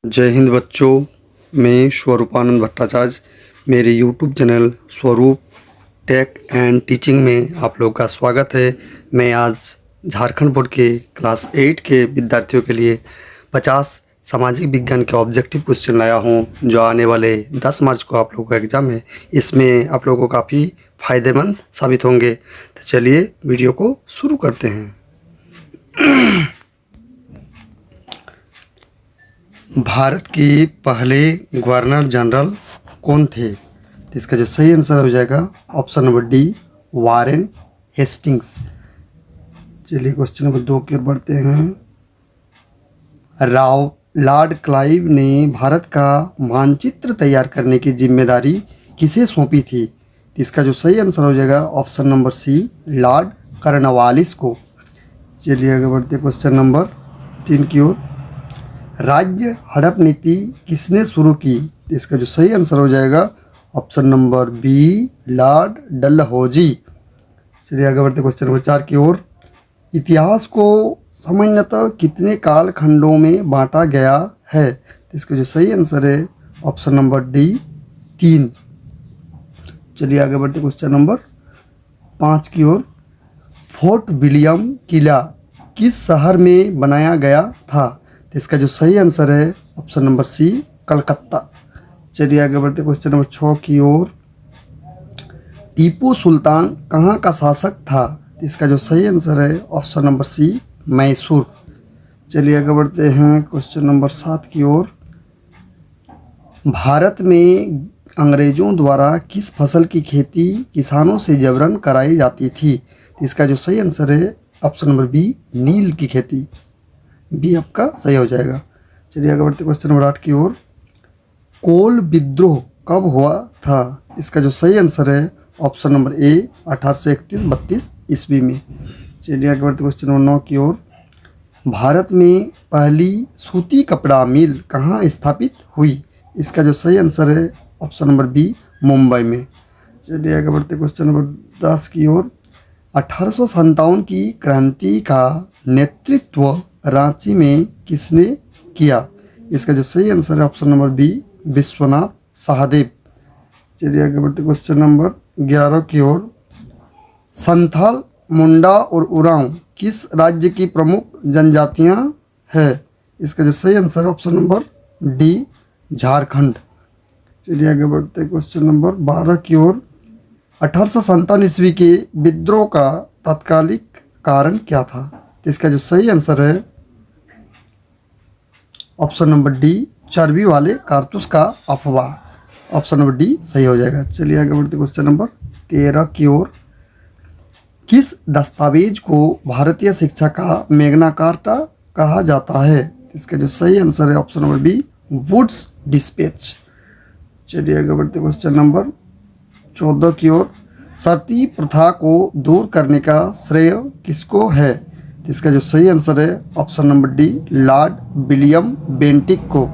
जय हिंद बच्चों, मैं स्वरूपानंद भट्टाचार्य। मेरे यूट्यूब चैनल स्वरूप टेक एंड टीचिंग में आप लोग का स्वागत है। मैं आज झारखंड बोर्ड के क्लास 8 के विद्यार्थियों के लिए 50 सामाजिक विज्ञान के ऑब्जेक्टिव क्वेश्चन लाया हूं, जो आने वाले 10 मार्च को आप लोगों का एग्ज़ाम है। इसमें आप लोगों को काफ़ी फ़ायदेमंद साबित होंगे। तो चलिए वीडियो को शुरू करते हैं। भारत के पहले गवर्नर जनरल कौन थे? तो इसका जो सही आंसर हो जाएगा option number D, Warren Hastings. चलिए क्वेश्चन नंबर 2 की ओर बढ़ते हैं। लॉर्ड क्लाइव ने भारत का मानचित्र तैयार करने की जिम्मेदारी किसे सौंपी थी? तो इसका जो सही आंसर हो जाएगा option number C, Lord Cornwallis को। चलिए आगे बढ़ते क्वेश्चन नंबर 3 की ओर। राज्य हड़प नीति किसने शुरू की? इसका जो सही आंसर हो जाएगा option number B, Lord Dalhousie. चलिए आगे बढ़ते क्वेश्चन नंबर 4 की ओर। इतिहास को सामान्यतः कितने कालखंडों में बांटा गया है? इसका जो सही आंसर है ऑप्शन नंबर डी, 3। चलिए आगे बढ़ते क्वेश्चन नंबर 5 की ओर। फोर्ट विलियम किला किस शहर में बनाया गया था? तो इसका जो सही आंसर है ऑप्शन नंबर सी, कलकत्ता। चलिए आगे बढ़ते क्वेश्चन नंबर 6 की ओर। टीपू सुल्तान कहाँ का शासक था? तो इसका जो सही आंसर है ऑप्शन नंबर सी, मैसूर। चलिए आगे बढ़ते हैं क्वेश्चन नंबर 7 की ओर। भारत में अंग्रेजों द्वारा किस फसल की खेती किसानों से जबरन कराई जाती थी? तो इसका जो सही आंसर है ऑप्शन नंबर बी, नील की खेती। बी आपका सही हो जाएगा। चलिए आगे बढ़ते क्वेश्चन नंबर 8 की ओर। कोल विद्रोह कब हुआ था? इसका जो सही आंसर है ऑप्शन नंबर ए, 1831-32 ईस्वी में। चलिए आगे बढ़ते क्वेश्चन नंबर 9 की ओर। भारत में पहली सूती कपड़ा मिल कहाँ स्थापित हुई? इसका जो सही आंसर है ऑप्शन नंबर बी, मुंबई में। चलिए आगे बढ़ते क्वेश्चन नंबर 10 की ओर। 1857 की क्रांति का नेतृत्व रांची में किसने किया? इसका जो सही आंसर है option number B, Vishwanath Sahdev. चलिए आगे बढ़ते क्वेश्चन नंबर 11 की ओर। संथाल, मुंडा और उरांव किस राज्य की प्रमुख जनजातियां हैं? इसका जो सही आंसर है ऑप्शन नंबर डी, झारखंड। चलिए आगे बढ़ते क्वेश्चन नंबर 12 की ओर। 1857 ईस्वी के विद्रोह का तात्कालिक कारण क्या था? तो इसका जो सही आंसर है ऑप्शन नंबर डी, चर्बी वाले कारतूस का अफवाह। ऑप्शन नंबर डी सही हो जाएगा। चलिए आगे बढ़ते क्वेश्चन नंबर 13 की ओर। किस दस्तावेज को भारतीय शिक्षा का मैग्ना कार्टा कहा जाता है? इसका जो सही आंसर है option number B, Wood's Despatch. चलिए आगे बढ़ते क्वेश्चन नंबर 14 की ओर। सती प्रथा को दूर करने का श्रेय किसको है? इसका जो सही आंसर है option number D, Lord William Bentinck को।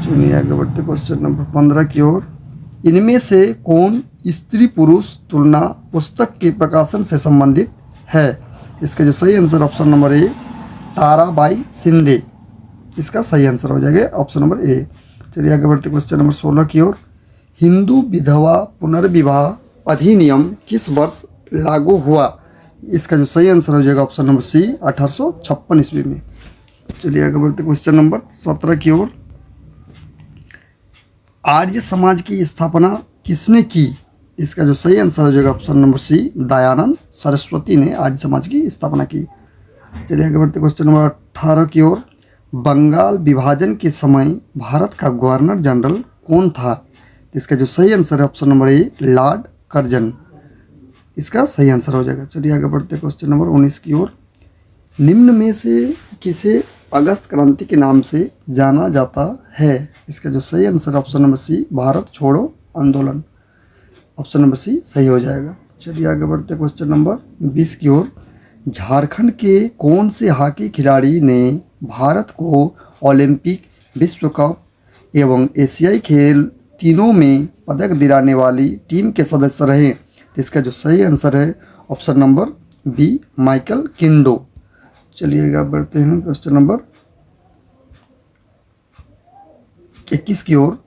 चलिए आगे बढ़ते क्वेश्चन नंबर 15 की ओर। इनमें से कौन स्त्री पुरुष तुलना पुस्तक के प्रकाशन से संबंधित है? इसका जो सही answer option number A, Tarabai Shinde. इसका सही आंसर हो जाएगा ऑप्शन नंबर ए। चलिए आगे बढ़ते क्वेश्चन नंबर 16 की ओर। हिंदू विधवा पुनर्विवाह अधिनियम किस वर्ष लागू हुआ? इसका जो सही आंसर हो जाएगा ऑप्शन नंबर सी, 1856 ईस्वी में। चलिए आगे बढ़ते क्वेश्चन नंबर 17 की ओर। आर्य समाज की स्थापना किसने की? इसका जो सही आंसर हो जाएगा option number C, Dayanand Saraswati ने आर्य समाज की स्थापना की। चलिए आगे बढ़ते क्वेश्चन नंबर 18 की ओर। बंगाल विभाजन के समय भारत का गवर्नर जनरल कौन था? इसका जो सही आंसर है option number A, Lord Curzon. इसका सही आंसर हो जाएगा। चलिए आगे बढ़ते क्वेश्चन नंबर 19 की ओर। निम्न में से किसे अगस्त क्रांति के नाम से जाना जाता है? इसका जो सही answer option number C, Bharat छोड़ो आंदोलन। ऑप्शन नंबर सी सही हो जाएगा। चलिए आगे बढ़ते क्वेश्चन नंबर 20 की ओर। झारखंड के कौन से हॉकी खिलाड़ी ने भारत को ओलंपिक, विश्व कप एवं एशियाई खेल तीनों में पदक दिलाने वाली टीम के सदस्य रहे? इसका जो सही आंसर है ऑप्शन नंबर बी, माइकल किंडो। चलिए आगे बढ़ते हैं क्वेश्चन नंबर 21 की ओर,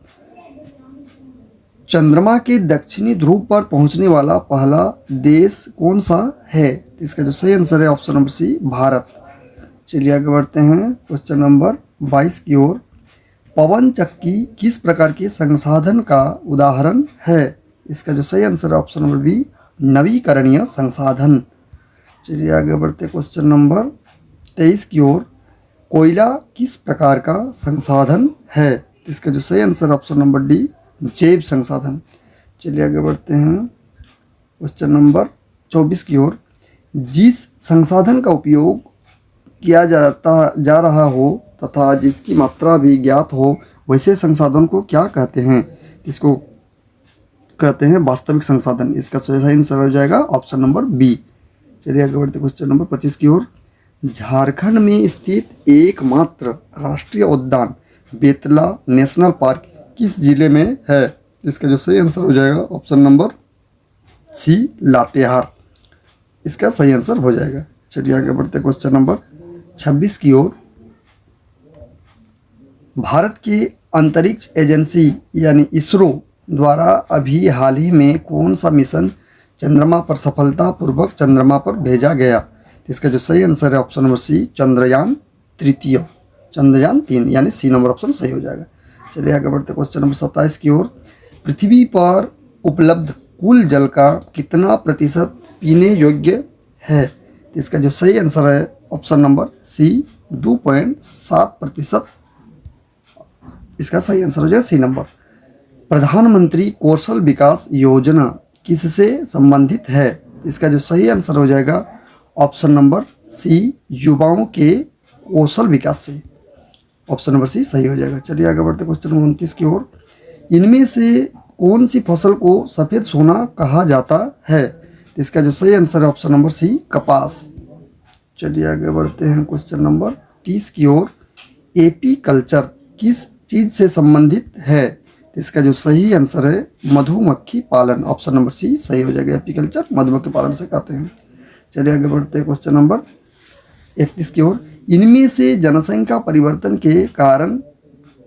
चंद्रमा के दक्षिणी ध्रुव पर पहुंचने वाला पहला देश कौन सा है? इसका जो सही आंसर है ऑप्शन नंबर सी, भारत। चलिए आगे बढ़ते हैं क्वेश्चन नंबर 22 की ओर। पवन चक्की किस प्रकार के संसाधन का उदाहरण है? इसका जो सही आंसर है ऑप्शन नंबर बी, नवीकरणीय संसाधन। चलिए आगे बढ़ते क्वेश्चन नंबर 23 की ओर। कोयला किस प्रकार का संसाधन है? इसका जो सही आंसर है ऑप्शन नंबर डी, जैव संसाधन। चलिए आगे बढ़ते हैं क्वेश्चन नंबर 24 की ओर। जिस संसाधन का उपयोग किया जा रहा हो तथा जिसकी मात्रा भी ज्ञात हो, वैसे संसाधन को क्या कहते हैं? इसको कहते हैं वास्तविक संसाधन। इसका सही आंसर हो जाएगा ऑप्शन नंबर बी। चलिए आगे बढ़ते क्वेश्चन नंबर 25 की ओर। झारखंड में स्थित एकमात्र राष्ट्रीय उद्यान बेतला नेशनल पार्क किस जिले में है? इसका जो सही आंसर हो जाएगा ऑप्शन नंबर सी, लातेहार। इसका सही आंसर हो जाएगा। चलिए आगे बढ़ते क्वेश्चन नंबर 26 की ओर। भारत की अंतरिक्ष एजेंसी यानी इसरो द्वारा अभी हाल ही में कौन सा मिशन चंद्रमा पर सफलतापूर्वक चंद्रमा पर भेजा गया? इसका जो सही आंसर है option number C, Chandrayaan 3, Chandrayaan 3 यानी सी नंबर ऑप्शन सही हो जाएगा। चलिए आगे बढ़ते क्वेश्चन नंबर 27 की ओर। पृथ्वी पर उपलब्ध कुल जल का कितना प्रतिशत पीने योग्य है? इसका जो सही आंसर है ऑप्शन नंबर सी, 2.7%। इसका सही आंसर हो जाएगा सी नंबर। प्रधानमंत्री कौशल विकास योजना किससे संबंधित है? इसका जो सही आंसर हो जाएगा ऑप्शन नंबर सी, युवाओं के कौशल विकास से। ऑप्शन नंबर सी सही हो जाएगा। चलिए आगे बढ़ते क्वेश्चन नंबर 29 की ओर। इनमें से कौन सी फसल को सफ़ेद सोना कहा जाता है? इसका जो सही आंसर है ऑप्शन नंबर सी, कपास। चलिए आगे बढ़ते हैं क्वेश्चन नंबर 30 की ओर। एपी कल्चर किस चीज़ से संबंधित है? इसका जो सही आंसर है मधुमक्खी पालन। ऑप्शन नंबर सी सही हो जाएगा। एपी कल्चर मधुमक्खी पालन से कहते हैं। चलिए आगे बढ़ते हैं क्वेश्चन नंबर 31 की ओर। इनमें से जनसंख्या परिवर्तन के कारण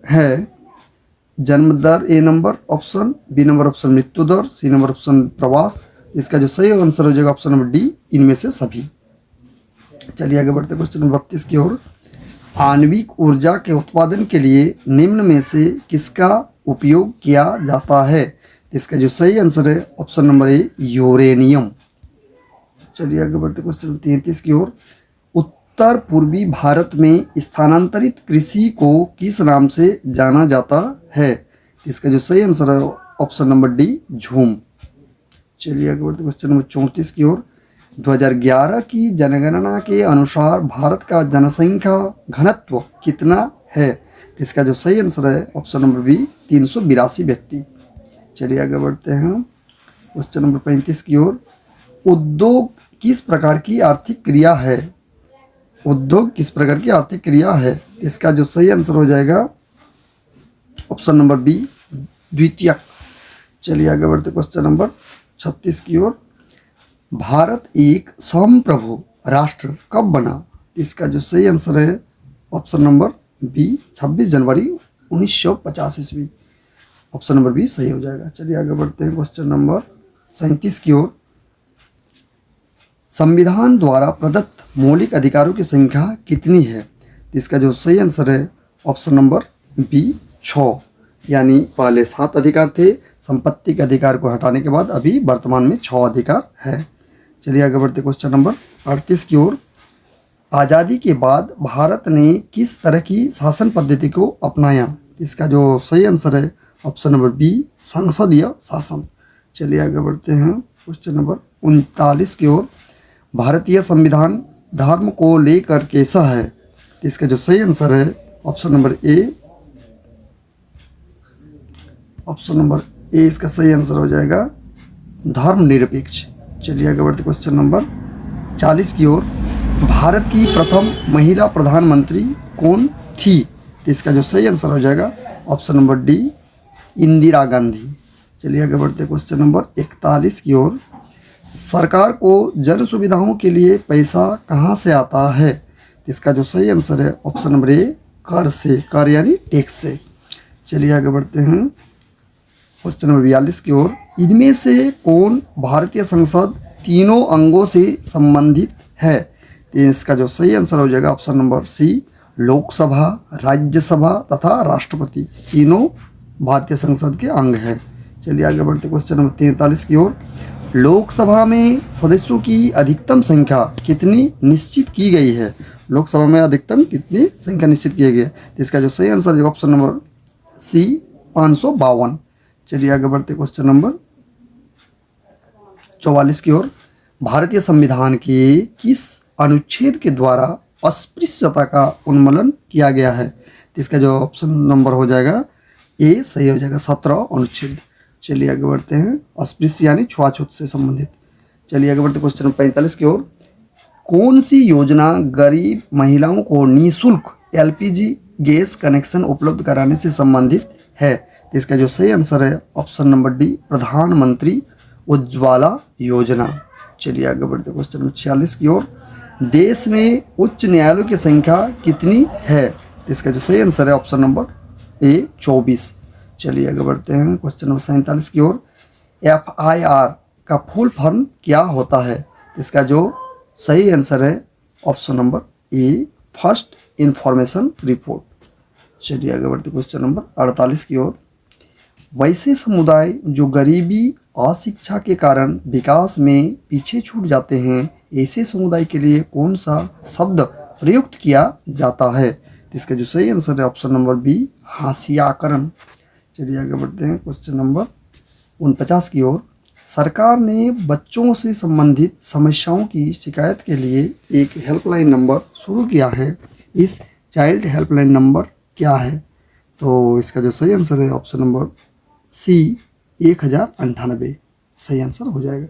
है जन्म दर A number option, B number option मृत्यु दर, सी नंबर ऑप्शन प्रवास। इसका जो सही आंसर हो जाएगा ऑप्शन नंबर डी, इनमें से सभी। चलिए आगे बढ़ते क्वेश्चन नंबर 32 की ओर। आणविक ऊर्जा के उत्पादन के लिए निम्न में से किसका उपयोग किया जाता है? इसका जो सही आंसर है ऑप्शन नंबर ए, यूरेनियम। चलिए आगे बढ़ते क्वेश्चन 33 की ओर। उत्तर पूर्वी भारत में स्थानांतरित कृषि को किस नाम से जाना जाता है? इसका जो सही आंसर है ऑप्शन नंबर डी, झूम। चलिए आगे बढ़ते क्वेश्चन नंबर 34 की ओर। 2011 की जनगणना के अनुसार भारत का जनसंख्या घनत्व कितना है? इसका जो सही आंसर है ऑप्शन नंबर बी, 382 व्यक्ति। चलिए आगे बढ़ते हैं क्वेश्चन नंबर 35 की ओर। उद्योग किस प्रकार की आर्थिक क्रिया है? उद्योग किस प्रकार की आर्थिक क्रिया है? इसका जो सही आंसर हो जाएगा ऑप्शन नंबर बी, द्वितीयक। चलिए आगे बढ़ते क्वेश्चन नंबर 36 की ओर। भारत एक संप्रभु राष्ट्र कब बना? इसका जो सही आंसर है ऑप्शन नंबर बी, 26 जनवरी 1950 ईस्वी। ऑप्शन नंबर बी सही हो जाएगा। चलिए आगे बढ़ते हैं क्वेश्चन नंबर 37 की ओर। संविधान द्वारा प्रदत्त मौलिक अधिकारों की संख्या कितनी है? इसका जो सही आंसर है ऑप्शन नंबर बी, 6। यानी पहले 7 अधिकार थे, संपत्ति के अधिकार को हटाने के बाद अभी वर्तमान में 6 अधिकार है। चलिए आगे बढ़ते क्वेश्चन नंबर 38 की ओर। आज़ादी के बाद भारत ने किस तरह की शासन पद्धति को अपनाया? इसका जो सही आंसर है ऑप्शन नंबर बी, संसदीय शासन। चलिए आगे बढ़ते हैं क्वेश्चन नंबर 39 की ओर। भारतीय संविधान धर्म को लेकर कैसा है? इसका जो सही आंसर है option number A, option number A इसका सही आंसर हो जाएगा धर्मनिरपेक्ष। चलिए आगे बढ़ते क्वेश्चन नंबर 40 की ओर। भारत की प्रथम महिला प्रधानमंत्री कौन थी? इसका जो सही आंसर हो जाएगा option number D, Indira Gandhi. चलिए आगे बढ़ते क्वेश्चन नंबर 41 की ओर। सरकार को जन सुविधाओं के लिए पैसा कहाँ से आता है? इसका जो सही आंसर है ऑप्शन नंबर ए, कर से, कर यानी टैक्स से। चलिए आगे बढ़ते हैं क्वेश्चन नंबर 42 की ओर। इनमें से कौन भारतीय संसद तीनों अंगों से संबंधित है? तो इसका जो सही आंसर हो जाएगा option number C, Lok Sabha, Rajya Sabha तथा राष्ट्रपति तीनों भारतीय संसद के अंग है। चलिए आगे बढ़ते क्वेश्चन नंबर 43 की ओर। लोकसभा में सदस्यों की अधिकतम संख्या कितनी निश्चित की गई है? लोकसभा में अधिकतम कितनी संख्या निश्चित की गई है? तो इसका जो सही आंसर है ऑप्शन नंबर सी, 552। चलिए आगे बढ़ते क्वेश्चन नंबर 44 की ओर। भारतीय संविधान के किस अनुच्छेद के द्वारा अस्पृश्यता का उन्मूलन किया गया है? तो इसका जो ऑप्शन नंबर हो जाएगा ए सही हो जाएगा, 17 अनुच्छेद। चलिए आगे बढ़ते हैं, अस्पृश्य यानी छुआछूत से संबंधित। चलिए आगे बढ़ते क्वेश्चन 45 की ओर। कौन सी योजना गरीब महिलाओं को निःशुल्क एलपीजी गैस कनेक्शन उपलब्ध कराने से संबंधित है? तो इसका जो सही आंसर है ऑप्शन नंबर डी, प्रधानमंत्री उज्ज्वला योजना। चलिए आगे बढ़ते क्वेश्चन नंबर 46 की ओर। देश में उच्च न्यायालयों की संख्या कितनी है? तो इसका जो सही आंसर है ऑप्शन नंबर ए, 24। चलिए आगे बढ़ते हैं क्वेश्चन नंबर 47 की ओर। FIR का फुल फॉर्म क्या होता है? इसका जो सही आंसर है option number A, first information report. चलिए आगे बढ़ते क्वेश्चन नंबर 48 की ओर। वैसे समुदाय जो गरीबी अशिक्षा के कारण विकास में पीछे छूट जाते हैं, ऐसे समुदाय के लिए कौन सा शब्द प्रयुक्त किया जाता है? तो इसका जो सही आंसर है ऑप्शन नंबर बी, हाशियाकरण। चलिए आगे बढ़ते हैं क्वेश्चन नंबर 49 की ओर। सरकार ने बच्चों से संबंधित समस्याओं की शिकायत के लिए एक हेल्पलाइन नंबर शुरू किया है। इस चाइल्ड हेल्पलाइन नंबर क्या है? तो इसका जो सही आंसर है ऑप्शन नंबर सी, 1098 सही आंसर हो जाएगा।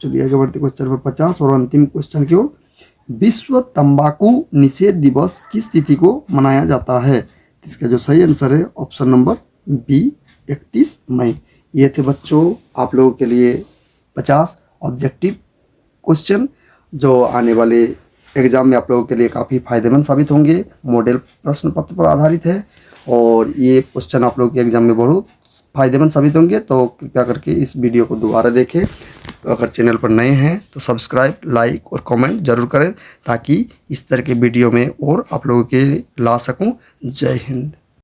चलिए आगे बढ़ते क्वेश्चन नंबर 50 और अंतिम क्वेश्चन की ओर। विश्व तंबाकू निषेध दिवस किस तिथि को मनाया जाता है? इसका जो सही आंसर है ऑप्शन नंबर बी, 31 मई। ये थे बच्चों आप लोगों के लिए 50 ऑब्जेक्टिव क्वेश्चन जो आने वाले एग्जाम में आप लोगों के लिए काफ़ी फायदेमंद साबित होंगे। मॉडल प्रश्न पत्र पर आधारित है और ये क्वेश्चन आप लोगों के एग्जाम में बहुत फायदेमंद साबित होंगे। तो कृपया करके इस वीडियो को दोबारा देखें। तो अगर चैनल पर नए हैं तो सब्सक्राइब, लाइक और कमेंट जरूर करें ताकि इस तरह के वीडियो में और आप लोगों के ला सकूं। जय हिंद।